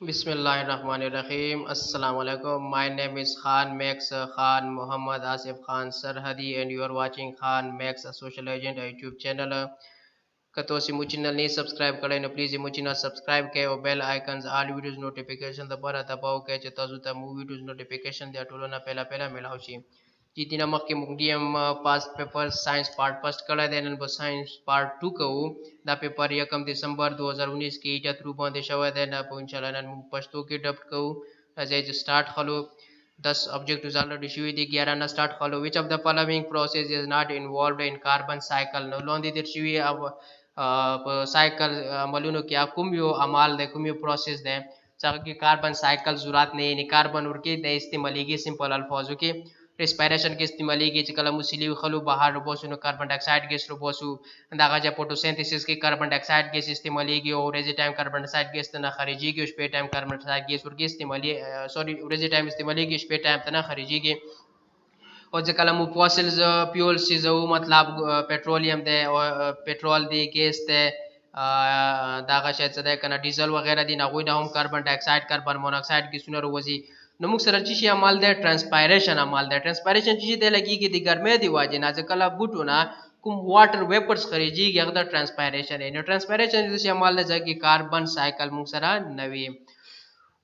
Bismillahirrahmanirrahim. Assalamu alaikum. My name is Khan Max Khan Muhammad Asif Khan Sarhadi, and you are watching Khan Max a social agent YouTube channel. Kato si mu channel ni subscribe kare na please mu channel subscribe ke o bell icons all videos notification da bara dabao ke che tazu ta mu videos notification dia tolo na pela pela milau shi. जितना मक के मुंडियम पास paper science part first कड़ा देन बो science part 2 को दा पेपर यकम दिसंबर 2019 की इजात रूप में देशवा देन अब इंशाल्लाह नन पश्तो के डब को अजय स्टार्ट खलो 10 ऑब्जेक्टिव्स ऑलरेडी शुरू दी 11 ना स्टार्ट खलो which of the following process is not involved in carbon cycle नो लोन दी दर शुरू अब साइकिल मलुनो क्या कुमियो अमाल दे कुमियो प्रोसेस दे चाहे कि कार्बन साइकिल जरूरत नहीं नि कार्बन उर के दे इस्तेमाली की सिंपल अल्फाजों के respiration के इस्तेमाली की चिकला मुसिली खलु बाहर रोबोसु नो कार्बन डाइऑक्साइड गैस रोबोसु अंदागा जा फोटोसिंथेसिस की कार्बन डाइऑक्साइड गैस इस्तेमाली की और रेजे टाइम कार्बन डाइऑक्साइड गैस तना खरीजी की उस पे टाइम कार्बन डाइऑक्साइड गैस उर की इस्तेमाली सॉरी रेजे टाइम इस्तेमाली की उस पे टाइम तना खरीजी की और जकला मु फॉसिल्स फ्यूल्स चीजो मतलब पेट्रोलियम दे और पेट्रोल दी गैस दे दागा शायद सदा कना डीजल वगैरह दी ना कोई ना हम कार्बन डाइऑक्साइड कार्बन मोनोऑक्साइड की सुनर वजी नमुक सरची अमाल दे ट्रांसपायरेशन अमाल दे ट्रांसपायरेशन चीज दे लगी कि दी गर्मे दी वाजे ना जकला बुटो ना कुम वाटर वेपर्स खरीजी यगदा ट्रांसपायरेशन है ट्रांसपायरेशन जैसे अमाल दे जकी carbon cycle Musra Navi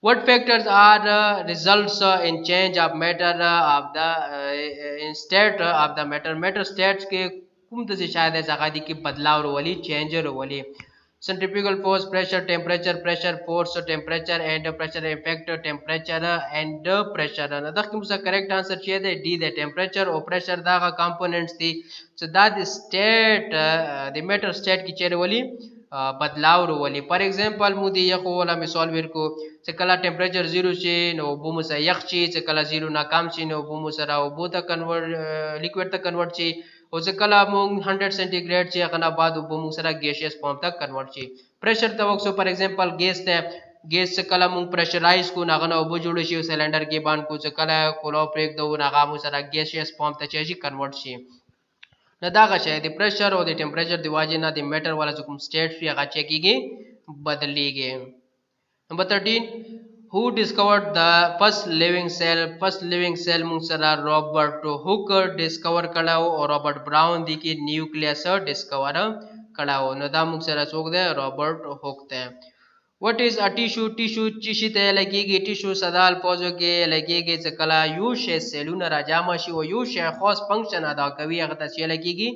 what factors are results in change of matter of the in state of the matter states के कुम तसे शायद ऐसा कादी कि बदलाव रोवली चेंज रोवली centrifugal force pressure force temperature and pressure effect temperature and pressure na dakh musa correct answer che de d the temperature or pressure da components thi so that the state the matter state ki chere wali बदलाव रोवली for example मुदी यखो वाला मिसाल वीर को चकला टेम्परेचर 0 ची no boom से यख ची चकला 0 ना काम ची नो बूम से राव बो तक कन्वर्ट लिक्विड तक कन्वर्ट ची और चकला मुंग 100 सेंटीग्रेड ची अकना बाद बूम से रा गैसियस फॉर्म तक कन्वर्ट ची प्रेशर तवक सो फॉर एग्जांपल गैस ते गैस चकला मुंग प्रेशराइज को नागना बो जुड़े ची सिलेंडर के बान को चकला कोलो ब्रेक दो नागा मु से रा गैसियस फॉर्म तक ची कन्वर्ट ची नदागा शायद द प्रेशर और द टेम्परेचर द वाजिना द मैटर वाला जो स्टेट फी आगा चेकीगे बदलीगे नंबर 13 who discovered the first living cell मुंसरा रॉबर्ट हुक डिस्कवर कड़ाओ और रॉबर्ट ब्राउन दी की न्यूक्लियस डिस्कवर कड़ाओ नदा मुंसरा चोक दे रॉबर्ट हुक थे what is a tissue चिशी ते लगेगी टिश्यू सदा अल्फाजों के लगेगी चकला यूश सेलुलर राजामा शी वो यूश खास फंक्शन अदा कवि अगता से लगेगी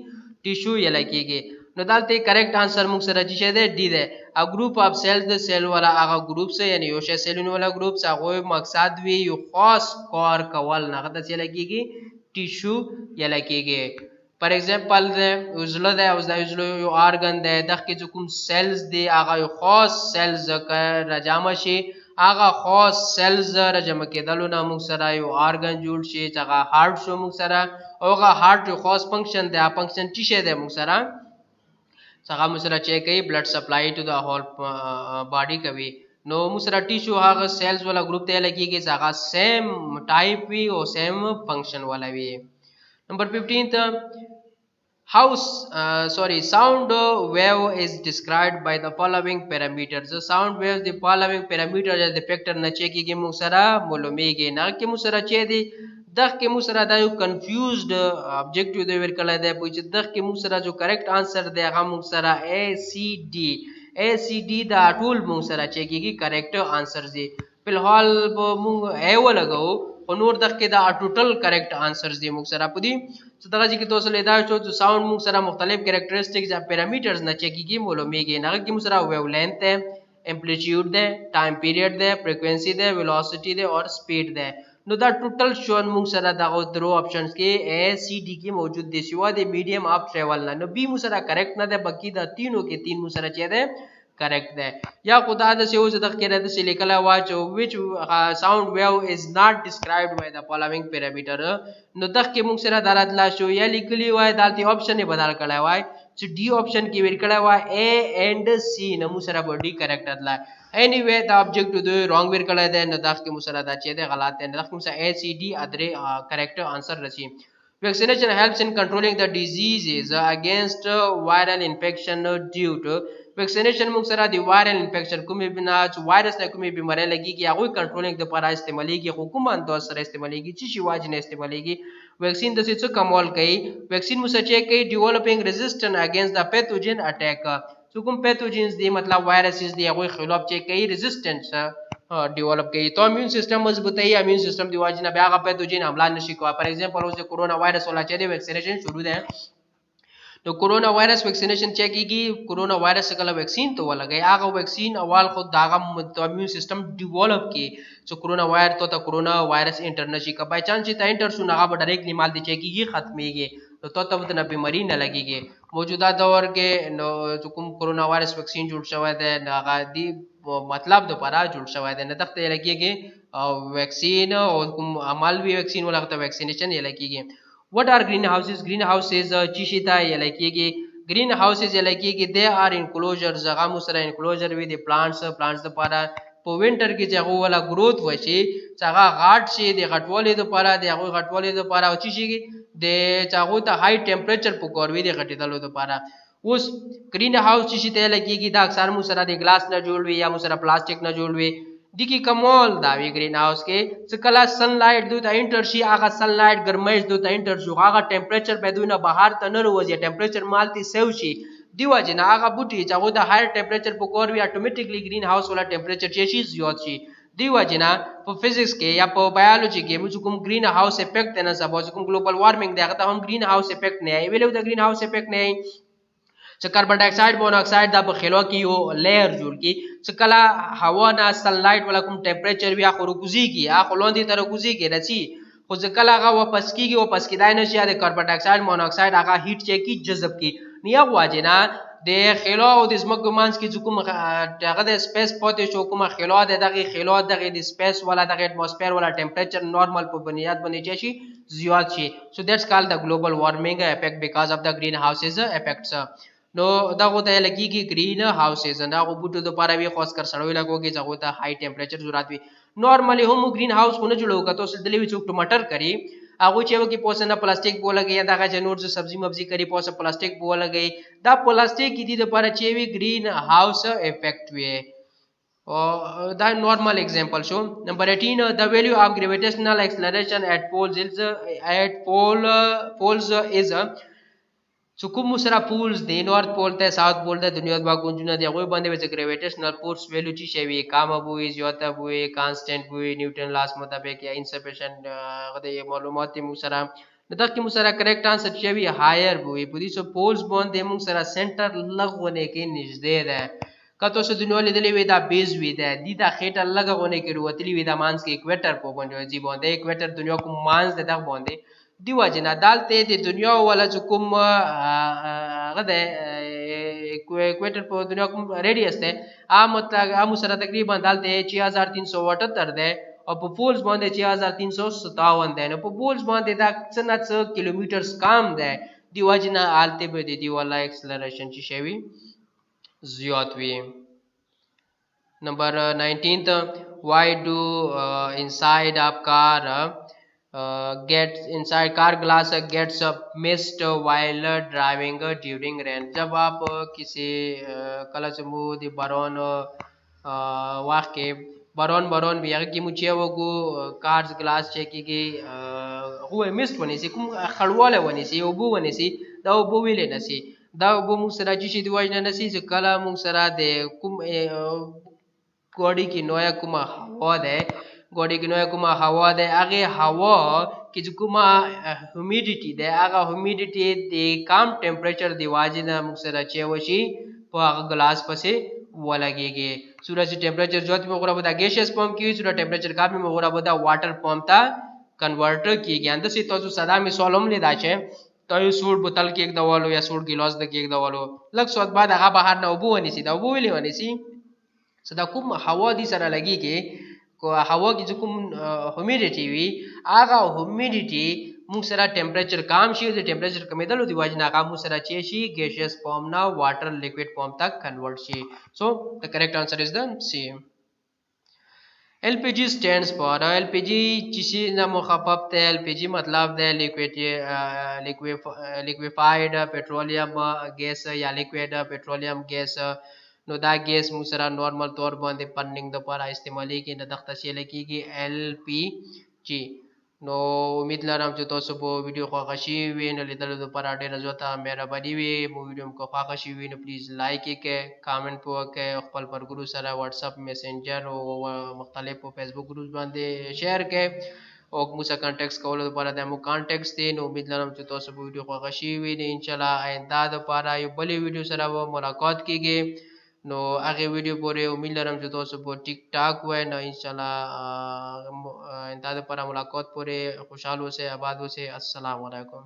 टिश्यू ये लगेगी नदालते करेक्ट आंसर मुख से रजिशे दे डी दे a group of cells the cell वाला आगा ग्रुप से यानी यूश सेलुलर वाला ग्रुप से कोई मकसद भी यू खास कार कवल नगता से लगेगी टिश्यू ये लगेगी फॉर एग्जांपल उजलो दे उजलो यो ऑर्गन दे दख के जो कुम सेल्स दे आगा यो खास सेल्स का रजामा शे आगा खास सेल्स रजम के दलो ना मुख सरा यो ऑर्गन जुड़ शे जगा हार्ट शो मुख सरा ओगा हार्ट यो खास फंक्शन दे आ फंक्शन टिशे दे मुख सरा सगा मुसरा चेक कई blood supply to the whole body कभी नो मुसरा टिश्यू आगा सेल्स वाला ग्रुप दे लगी के जगा सेम टाइप भी और सेम फंक्शन वाला भी Number 15th, sound wave is described by the following parameters. The sound waves, the following parameters are the factor na cheki ke musara molomege na ke musara chedi dah ke musara da you confused objective de ver kala da puch dah ke musara jo correct answer de ha musara ACD da tool musara cheki ki correct answer ji फिलहाल मुंग एवो लगाओ और दख के दा total correct answers दी मुख सरा पुदी तो दगा जी की तो लेदा जो साउंड मुख सरा मुख्तलिफ कैरेक्टरिस्टिक्स या पैरामीटर्स न चेकी की मोलो मेगे ना की मुसरा वेवलेंथ है एम्पलीट्यूड दे टाइम पीरियड दे फ्रीक्वेंसी दे वेलोसिटी दे और स्पीड दे नो दा टोटल शोन मुख सरा दा दो ऑप्शंस के ए सी डी की मौजूद दे सिवा दे मीडियम ऑफ ट्रेवल ना नो बी मुसरा करेक्ट ना दे बाकी दा तीनों के तीन मुसरा चेदे correct there या खुदा द से उस तक के रहते से लिखला watch which sound wave is not described by the following parameter नो तक के मुख से दालत ला शो या लिखली हुआ दालती ऑप्शन ने बदल कला हुआ so डी ऑप्शन की वेर कला हुआ ए एंड सी न मुसरा बॉडी करेक्ट अदला anyway the object to the wrong वेर कला दे न तक के मुसरा दा चेदे गलत है न तक मुसा ए सी डी अदरे करेक्ट आंसर रची Vaccination helps in controlling the diseases against viral infection due to ویکسینیشن موږ سره د وایرل انفیکشن کومې بنا چې وایرس نه کومې بیماری لګیږي هغه کنټرولینګ لپاره استعمالېږي خو کوم انداز سره استعمالېږي چې شی واجب نه استعمالېږي ویکسین د څه کمال کوي ویکسین مو سچې کوي ډیولپینګ ریزिस्टेंट اگینست د پیتوجن اٹیک څو کوم پیتوجنز دی مطلب وایرسز دی هغه خلاف چې کوي ریزिस्टेंट ډیولپ کوي تو امون سیستم مضبوطی امون سیستم دی واجب نه بیا هغه پیتوجن حمله نشي کوي فار ایگزامپل اوس کورونا وایرس ولا چې دی ویکسینیشن شروع ده نو کورونا وایرس ویکسینیشن چې کیږي کورونا وایرس کله ویکسین ته ولګي هغه ویکسین اول خود داغه امون سیستم ډیولپ کی چې کورونا وایرس ته کورونا وایرس انټر نشي کا بای چانس چې تا انټر شو هغه به ډایرکټلی مال دی چې کیږي ختميږي نو ته ته بیماری نه لګيږي موجوده دور کې نو کوم کورونا وایرس ویکسین جوړ شوی دی هغه دی مطلب د لپاره جوړ شوی دی نه تخته لګيږي او ویکسین او کوم عمل وی ویکسین ولغه ویکسینیشن یې لګيږي What are greenhouses? Greenhouses چیشي ته یې لګيږي greenhouses یې لګيږي they are enclosures هغه مو سره enclosure وي د plants لپاره په وینټر کې چې هغه ولا گروث وشي چې هغه غاټ شي د غټوالي لپاره د هغه غټوالي لپاره او چی شي د چاغو ته هاي ټمپریچر په کوروي د غټیدلو لپاره اوس گرین هاوس چی ته لګيږي دا اکثر مو سره د ګلاس نه جوړ وي یا مو سره پلاستیک نه جوړ وي دیکی کمال دا وی گرین هاوس کې چې کله سن لایټ دوی ته انټر شي هغه سن لایټ ګرمایش دوی ته انټر شو هغه ټمپریچر به دوی نه بهر ته نه وځي ټمپریچر مالتي سیو شي دیو جنا هغه بوټي چې هغه د هایر ټمپریچر په کور وی اتوماتیکلی گرین هاوس ولا ټمپریچر چې شي زیات شي دیو جنا په فزکس کې یا په بایولوژي کې موږ کوم گرین هاوس افیکټ نه سبا کوم ګلوبل وارمنګ دغه ته هم گرین هاوس افیکټ نه ویلو د گرین هاوس افیکټ نه چې کاربن ډای اکساید مونوکساید د بخیلو کې یو لیر جوړ کی چې کله هوا نه سن لایټ ولا کوم ټمپریچر بیا خو رکوزیږي هغه لوندې تر رکوزیږي رسی خو چې کله هغه واپس کیږي واپس کیدای نشي د کاربن ډای اکساید مونوکساید هغه هیټ چې کی جذب کی نیا واجنا د خیلو او د زمکو مانس کې کوم هغه د سپیس پاتې شو کومه خیلو دغه خیلو دغه د سپیس ولا دغه اټماسفیر ولا ټمپریچر نورمال په بنیاد باندې شي زیات شي سو دیټس کال د ګلوبل وارمنګ افیکټ بیکاز اف د گرین هاوسز افیکټس نو دا غو ته لګيږي گرین هاوسز نه غو بوټو د پاره وی خاص کر سړوي لګوږي چې غو ته هاي ټمپریچر ضرورت وي نورمالي هم گرین هاوس کو نه جوړو کته سل دلی وچ ټماټر کری هغه چې وکی پوسه نه پلاستیک بولګي یا دغه جنور ز سبزی مبزی کری پوسه پلاستیک بولګي دا پلاستیک کی دي د پاره چې وی گرین هاوس افیکټ وي او دا نورمال एग्जांपल شو نمبر 18 the value of gravitational acceleration at poles is So کوم سره پولز دی نورث پول ته ساوث پول ته دنیا د باګونجونه دی هغه باندې وځي گریویټیشنل فورس ویلیو چی شي وي کام بوي زیاته بوي کانستنٹ بوي نیوټن لاس مطابق یا انسفیشنٹ غته معلومات مو سره دغه مو سره کریکټ انسر شي وي هایر بوي په دې سو پولز باندې مو سره سنټر لغونه کې نږدې ده کته سو دنیا لیدلې وي دا بیز وي ده د دا خېټه لګونه کې وروتلی وي دا مانس کې ایکویټر په باندې وځي باندې ایکویټر دنیا کوم مانس ده باندې دیو جنا دالته د دنیا ولا کوم غده ایکویټر په دنیا کوم ریډیوس ده عام سره تقریبا دالته 6378 ده او په پولز باندې 6357 ده نو په پولز باندې دا څنګه کیلومترز کم ده دیو جنا آلته به دی ولا ایکسلریشن چی شوی زیات وی نمبر 19 why do inside of car gets inside car glass gets missed while driving during rain जब आप किसी कल समूह बरौन वाक़े बरौन भी अगर कि मुझे वो को कार्स ग्लास चेक की हुए मिस्ट बनी सी कुम खड़वाले बनी सी ओबू बनी सी दा ओबू विले नसी दा ओबू मुसरा जिशी दिवाज नसी जो कला मुसरा दे कुम गोड़ी की नोया कुमा हवा दे गोड़ी की नोया कुमा हवा दे आगे हवा की जो कुमा ह्यूमिडिटी दे आगा ह्यूमिडिटी दे कम टेम्परेचर दिवाजी ना मुसरा चेवशी पा ग्लास पसे वलगेगे सूरज टेम्परेचर जो में गोरा बता गैसियस पंप की सूरज टेम्परेचर का में गोरा बता वाटर पंप ता कन्वर्टर की गया अंदर से तो जो सदा में सोलम ले दाचे तो ये सूट बोतल की एक दवालो या सूट गिलास द की एक दवालो लग सोत बाद आगा बाहर ना उबू वनी सी दा उबू विले वनी सी सदा कुम हवा दी सरा लगी के को हवा की जो कुम ह्यूमिडिटी वी आगा ह्यूमिडिटी मुसरा टेम्परेचर काम शी जो टेम्परेचर कमेदल दी वाजना का मुसरा चेशी गैसियस फॉर्म ना वाटर लिक्विड फॉर्म तक कन्वर्ट शी so the correct answer is the C LPG stands for LPG चीज़ ना मुखाफफ थे LPG मतलब दे liquefied petroleum gas या liquid petroleum gas نو دا ګیس موږ سره نورمال طور باندې برننګ دپاره استعمالیږي نه دغه ته سیلی کیږي LPG. نو امید لرم چې تاسو به ویډیو خوښه شوې وي نو لیدلو دپاره ډېره زیاته مهرباني وي. مو ویډیو مو که خوښه شوې وي نو پلیز لایک یې کړئ، کامنټ پې وکړئ، خپل ملګرو سره واتساپ، میسنجر او مختلفو فیسبوک ګروپ باندې شیر کړئ او موږ سره کانټیکټ کولو لپاره دا مو کانټیکټ دی. نو امید لرم چې تاسو به ویډیو خوښه شوې وي. نو انشاءالله آینده دپاره یو بلې ویډیو سره به ملاقات کیږي. نو هغې ویډیو پورې امید لرم چې تاسو به ټیک ټاک وای. نو انشاءالله آینده دپاره ملاقات پورې خوشحال اوسئ، آباد اوسئ. السلام علیکم.